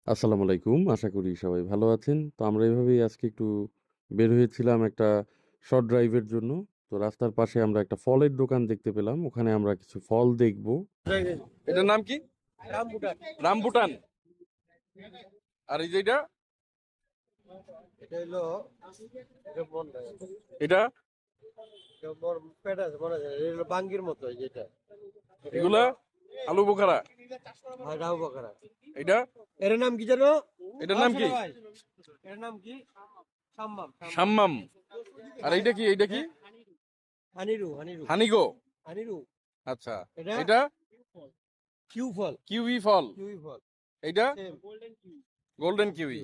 আসসালামু আলাইকুম। আশা করি সবাই ভালো আছেন। তো আমরা এভাবেই আজকে একটু বের হয়েছিলাম একটা শর্ট ড্রাইভের জন্য। তো রাস্তার পাশে আমরা একটা ফলের দোকান দেখতে পেলাম। ওখানে আমরা কিছু ফল দেখব। এটার নাম কি? রামবুটান। আর এই যেটা, এটা হলো এটা মন নাই। এটা এটা পেট আছে মনে আছে এটা হলো বাঙ্গির মতো এই যেটা এটা এগুলা হলো আলু বোখারা। রাউ বকরা। এটা এর নাম কি জানো? এটার নাম কি? ভাই এর নাম কি? সাম্মাম সাম্মাম। আর এইটা কি? এইটা কি? হানিরু হানিরু হানিগো। হানিরু। আচ্ছা, এটা এটা কিউ ফল কিউই ফল। কিউই ফল এইটা সেম গোল্ডেন কিউই।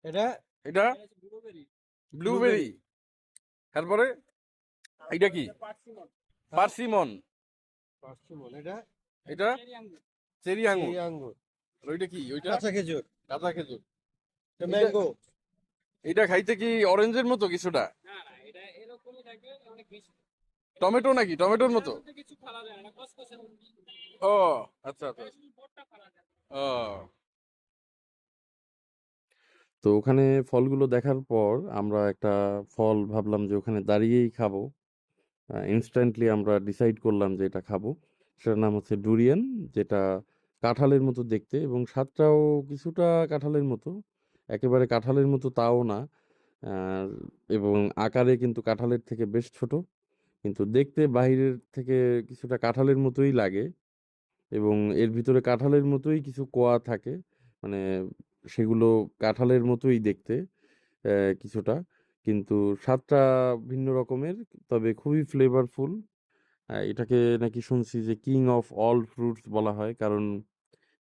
এটা এটা ব্লুবেরি। তারপরে এইটা কি? পার্সিমন। পার্সিমন এটা এটা চেরি আঙ্গুর। চেরি আঙ্গুর আর ওইটা কি? ওইটা কাঁচা খেজুর কাঁচা খেজুর। এটা ম্যাঙ্গো এটা খাইতে কি অরেঞ্জের মতো কিছুটা? টমেটো নাকি? টমেটোর মতো? ও আচ্ছা আচ্ছা। ও তো ওখানে ফলগুলো দেখার পর আমরা একটা ফল ভাবলাম যে ওখানে দাঁড়িয়েই খাবো। ইনস্ট্যান্টলি আমরা ডিসাইড করলাম যে এটা খাবো। সেটার নাম হচ্ছে ডুরিয়ান, যেটা কাঁঠালের মতো দেখতে এবং স্বাদটাও কিছুটা কাঁঠালের মতো। একেবারে কাঁঠালের মতো তাও না। আর এবং আকারে কিন্তু কাঁঠালের থেকে বেশ ছোট। কিন্তু দেখতে বাহিরের থেকে কিছুটা কাঁঠালের মতোই লাগে এবং এর ভিতরে কাঁঠালের মতোই কিছু কোয়া থাকে। মানে সেগুলো কাঁঠালের মতোই দেখতে কিছুটা। কিন্তু স্বাদটা ভিন্ন রকমের, তবে খুবই ফ্লেভারফুল। এটাকে নাকি শুনছি যে কিং অফ অল ফ্রুটস বলা হয়, কারণ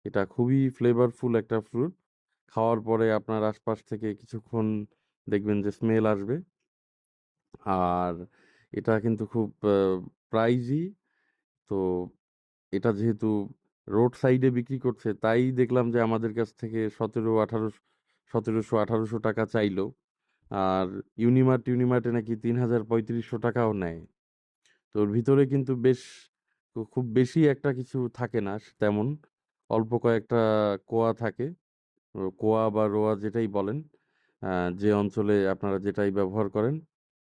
এটা খুবই ফ্লেভারফুল একটা ফ্রুট। খাওয়ার পরে আপনার আশপাশ থেকে কিছুক্ষণ দেখবেন যে স্মেল আসবে। আর এটা কিন্তু খুব প্রাইজি। তো এটা যেহেতু রোড সাইডে বিক্রি করছে, তাই দেখলাম যে আমাদের কাছ থেকে 1700-1800 টাকা চাইলো। আর ইউনিমার্টে নাকি 3000-3500 টাকাও নেয়। তো ওর ভিতরে কিন্তু বেশ খুব বেশি একটা কিছু থাকে না তেমন। অল্প কয়েকটা কোয়া থাকে। কোয়া বা রোয়া যেটাই বলেন, যে অঞ্চলে আপনারা যেটাই ব্যবহার করেন।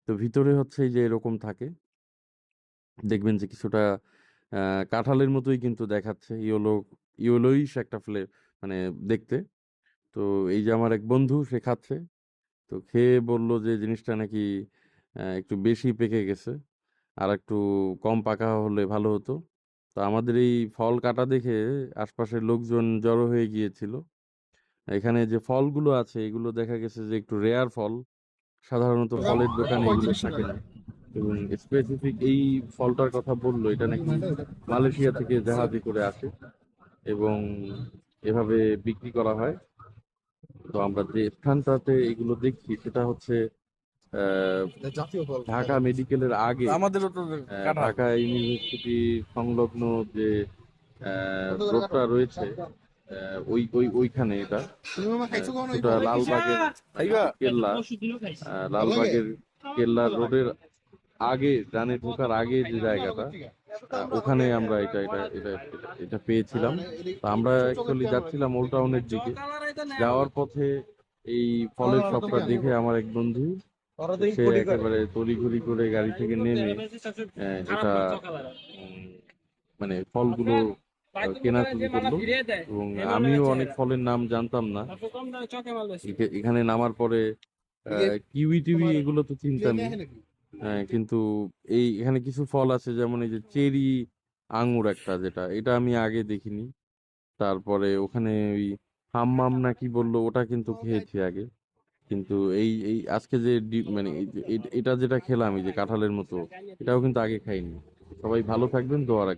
তো ভিতরে হচ্ছে এই যে এরকম থাকে। দেখবেন যে কিছুটা কাঁঠালের মতোই কিন্তু দেখাচ্ছে, ইয়েলোইশ একটা মানে দেখতে। তো এই যে আমার এক বন্ধু সে খাচ্ছে, তো খেয়ে বলল যে জিনিসটা নাকি একটু বেশি পেকে গেছে, আর একটু কম পাকা হলে ভালো হতো। তো আমাদের এই ফল কাটা দেখে আশপাশের লোকজন জড়ো হয়ে গিয়েছিল। এখানে যে ফলগুলো আছে এগুলো দেখা গেছে যে একটু রেয়ার ফল। সাধারণত ফলের দোকানে এগুলো থাকে না। এবং স্পেসিফিক এই ফলটার কথা বললো, এটা নাকি মালয়েশিয়া থেকে জাহাজে করে আসে এবং এভাবে বিক্রি করা হয়। তো আমরা যে স্থানটাতে এগুলো দেখছি সেটা হচ্ছে আহ, ঢাকা মেডিকেলের আগে, আমাদেরও তো কাঁঠাল। ঢাকা ইউনিভার্সিটি সংলগ্ন যে রোডটা রয়েছে, ওইখানে এটা কিছুটা লালবাগের খাইবা? যে কেল্লা, লালবাগের কেল্লা রোডের আগে, ডানে ঢোকার আগে যে জায়গাটা, ওখানে আমরা এটা পেয়েছিলাম। তো আমরা অ্যাকচুয়ালি যাচ্ছিলাম ওল্ড টাউনের দিকে। যাওয়ার পথে এই ফলের শপটা দেখে আমার এক বন্ধু, ওরা দেখি সে কোটি করে একেবারে তড়িঘড়ি করে গাড়ি থেকে নেমে এটা উম, মানে ফলগুলো কেনা শুরু করলো। এবং আমিও অনেক ফলের নাম জানতাম না। এখানে নামার পরে কিউই টিউই এগুলো তো চিনতামই। কিন্তু এখানে কিছু ফল আছে, যেমন এই যে চেরি আঙ্গুর একটা, যেটা এটা আমি আগে দেখিনি। তারপরে ওখানে ওই হাম্মাম না কি বললো, ওটা কিন্তু খেয়েছি আগে। কিন্তু এই এই আজকে যে মানে এটা যেটা খেলাম, এই যে কাঁঠালের মতো, এটাও কিন্তু আগে খাইনি। সবাই ভালো থাকবেন, দোয়া রাখবেন।